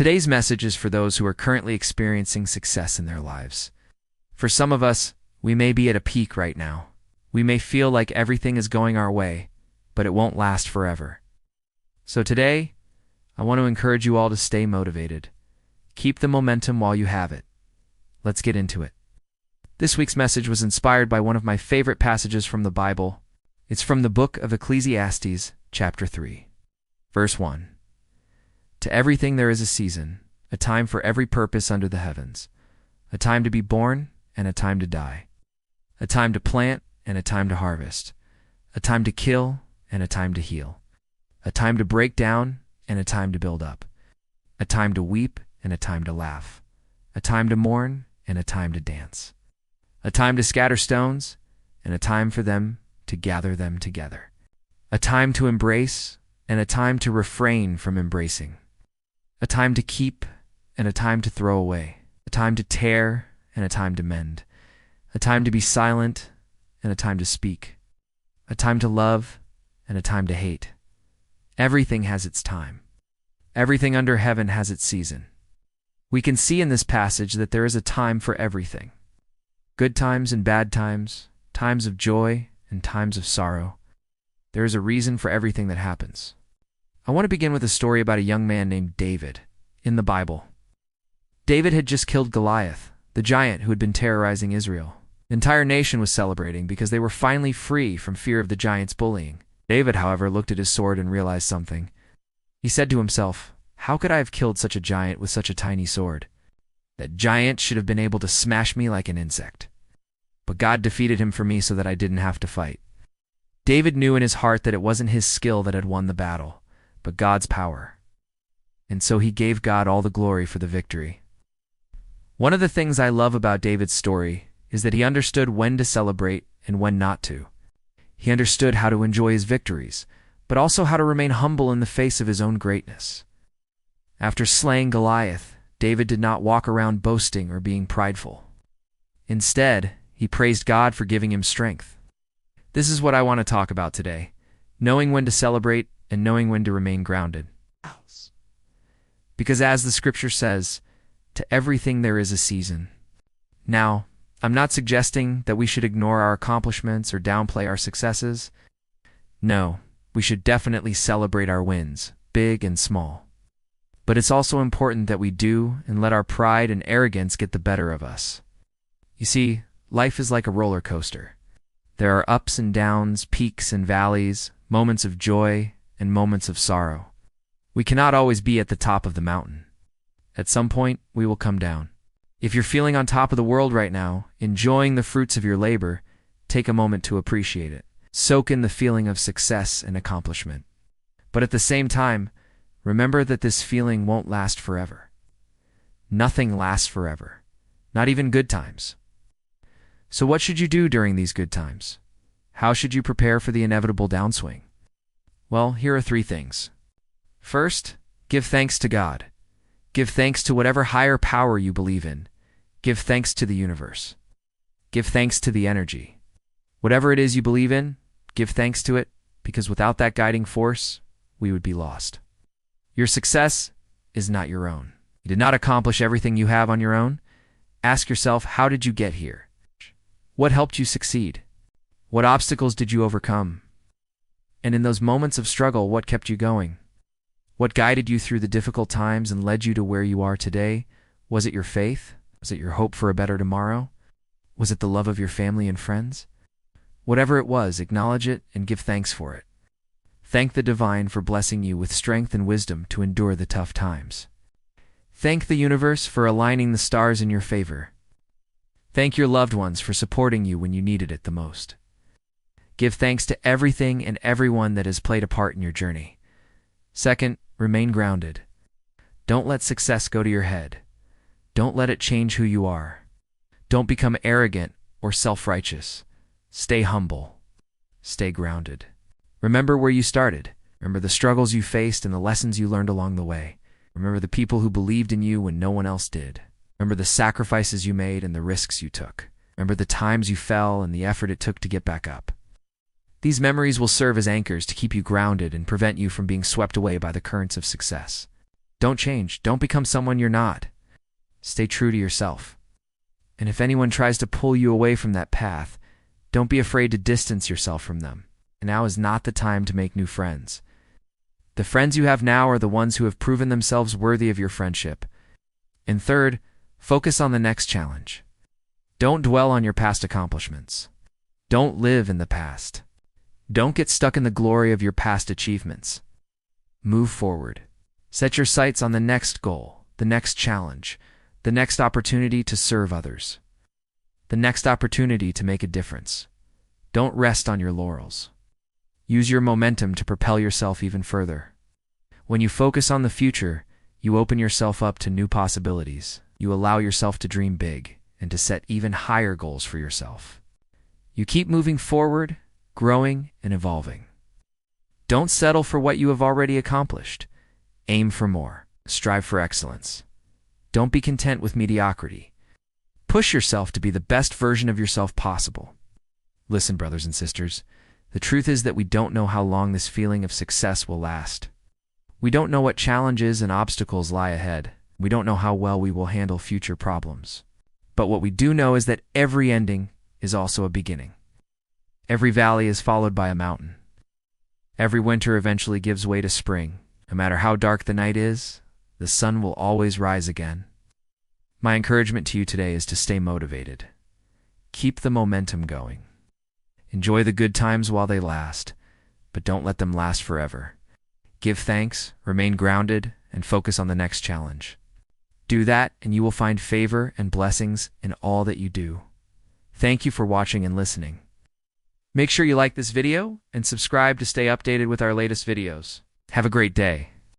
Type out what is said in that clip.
Today's message is for those who are currently experiencing success in their lives. For some of us, we may be at a peak right now. We may feel like everything is going our way, but it won't last forever. So today, I want to encourage you all to stay motivated. Keep the momentum while you have it. Let's get into it. This week's message was inspired by one of my favorite passages from the Bible. It's from the book of Ecclesiastes, chapter 3, verse 1. To everything there is a season, a time for every purpose under the heavens, a time to be born and a time to die, a time to plant and a time to harvest, a time to kill and a time to heal, a time to break down and a time to build up, a time to weep and a time to laugh, a time to mourn and a time to dance, a time to scatter stones and a time for them to gather them together, a time to embrace and a time to refrain from embracing, a time to keep and a time to throw away, a time to tear and a time to mend, a time to be silent and a time to speak, a time to love and a time to hate. Everything has its time. Everything under heaven has its season. We can see in this passage that there is a time for everything. Good times and bad times, times of joy and times of sorrow. There is a reason for everything that happens. I want to begin with a story about a young man named David in the Bible. David had just killed Goliath, the giant who had been terrorizing Israel. The entire nation was celebrating because they were finally free from fear of the giant's bullying. David, however, looked at his sword and realized something. He said to himself, "How could I have killed such a giant with such a tiny sword? That giant should have been able to smash me like an insect. But God defeated him for me so that I didn't have to fight." David knew in his heart that it wasn't his skill that had won the battle, but God's power. And so he gave God all the glory for the victory. One of the things I love about David's story is that he understood when to celebrate and when not to. He understood how to enjoy his victories, but also how to remain humble in the face of his own greatness. After slaying Goliath, David did not walk around boasting or being prideful. Instead, he praised God for giving him strength. This is what I want to talk about today: knowing when to celebrate and knowing when to remain grounded. Because as the scripture says, to everything there is a season. Now, I'm not suggesting that we should ignore our accomplishments or downplay our successes. No, we should definitely celebrate our wins, big and small. But it's also important that we do and let our pride and arrogance get the better of us. You see, life is like a roller coaster. There are ups and downs, peaks and valleys, moments of joy and moments of sorrow. We cannot always be at the top of the mountain. At some point, we will come down. If you're feeling on top of the world right now, enjoying the fruits of your labor, take a moment to appreciate it. Soak in the feeling of success and accomplishment. But at the same time, remember that this feeling won't last forever. Nothing lasts forever, not even good times. So what should you do during these good times? How should you prepare for the inevitable downswing? Well, here are 3 things. First, give thanks to God. Give thanks to whatever higher power you believe in. Give thanks to the universe. Give thanks to the energy. Whatever it is you believe in, give thanks to it, because without that guiding force, we would be lost. Your success is not your own. You did not accomplish everything you have on your own. Ask yourself, how did you get here? What helped you succeed? What obstacles did you overcome? And in those moments of struggle, what kept you going? What guided you through the difficult times and led you to where you are today? Was it your faith? Was it your hope for a better tomorrow? Was it the love of your family and friends? Whatever it was, acknowledge it and give thanks for it. Thank the divine for blessing you with strength and wisdom to endure the tough times. Thank the universe for aligning the stars in your favor. Thank your loved ones for supporting you when you needed it the most. Give thanks to everything and everyone that has played a part in your journey. Second, remain grounded. Don't let success go to your head. Don't let it change who you are. Don't become arrogant or self-righteous. Stay humble. Stay grounded. Remember where you started. Remember the struggles you faced and the lessons you learned along the way. Remember the people who believed in you when no one else did. Remember the sacrifices you made and the risks you took. Remember the times you fell and the effort it took to get back up. These memories will serve as anchors to keep you grounded and prevent you from being swept away by the currents of success. Don't change. Don't become someone you're not. Stay true to yourself. And if anyone tries to pull you away from that path, don't be afraid to distance yourself from them. And now is not the time to make new friends. The friends you have now are the ones who have proven themselves worthy of your friendship. And third, focus on the next challenge. Don't dwell on your past accomplishments. Don't live in the past. Don't get stuck in the glory of your past achievements. Move forward. Set your sights on the next goal, the next challenge, the next opportunity to serve others, the next opportunity to make a difference. Don't rest on your laurels. Use your momentum to propel yourself even further. When you focus on the future, you open yourself up to new possibilities. You allow yourself to dream big and to set even higher goals for yourself. You keep moving forward, growing, and evolving. Don't settle for what you have already accomplished. Aim for more. Strive for excellence. Don't be content with mediocrity. Push yourself to be the best version of yourself possible. Listen, brothers and sisters, the truth is that we don't know how long this feeling of success will last. We don't know what challenges and obstacles lie ahead. We don't know how well we will handle future problems. But what we do know is that every ending is also a beginning. Every valley is followed by a mountain. Every winter eventually gives way to spring. No matter how dark the night is, the sun will always rise again. My encouragement to you today is to stay motivated. Keep the momentum going. Enjoy the good times while they last, but don't let them last forever. Give thanks, remain grounded, and focus on the next challenge. Do that, and you will find favor and blessings in all that you do. Thank you for watching and listening. Make sure you like this video and subscribe to stay updated with our latest videos. Have a great day.